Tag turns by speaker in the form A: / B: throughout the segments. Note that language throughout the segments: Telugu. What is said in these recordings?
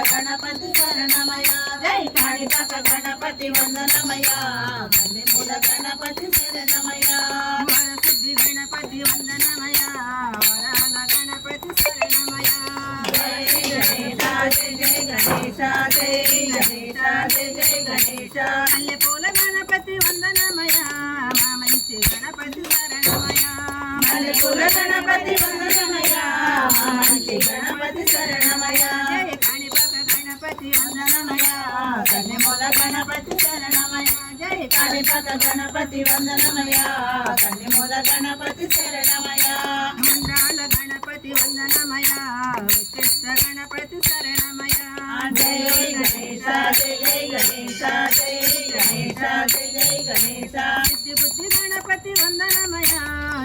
A: గణపతి శరణమయ జై కాణిపాక గణపతి వందనమయ కన్నెమూల గణపతి శరణమయ
B: వరసిద్ధి గణపతి వందనమయ వరాల గణపతి శరణమయ
A: జై గణేశ జై గణేశ జై జై గణేశ
B: మల్లెపూల గణపతి వందనమయ మా మంచి గణపతి శరణమయ
A: మల్లెపూల గణపతి వందనమయ మా మంచి గణపతి శరణమయ
B: జయ కాణిపాక గణపతి వందనమయ
A: కన్నెమూల గణపతి శరణమయ
B: జయ
A: కాణిపాక గణపతి వందనమయ కన్నెమూల గణపతి శరణమయ
B: మంత్రాల గణపతి వందనమయ ఉచ్చస్థ గణపతి శరణమయ
A: జై గణేశ జై గణేశ జై గణేశ జై జై గణేశ
B: సిద్ధి బుద్ధి గణపతి వందనమయ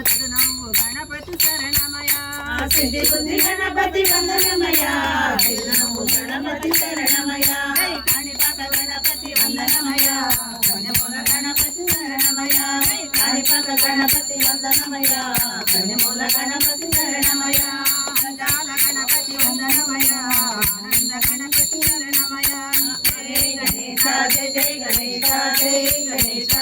B: తిరునవ్వు గణపతి శరణమయ
A: సిద్ధి బుద్ధి గణపతి వందనమయ తిరునవ్వు గణపతి శరణమయ
B: జై కాణిపాక గణపతి వందనమయ
A: కన్నెమూల గణపతి శరణమయ కాణిపాక గణపతి వందనమయ కన్నెమూల గణపతి శరణమయ
B: అందాల గణపతి వందనమయ ఆనంద గణపతి శరణమయ
A: జై గణేశ జై జై గణేశ జై గణేశ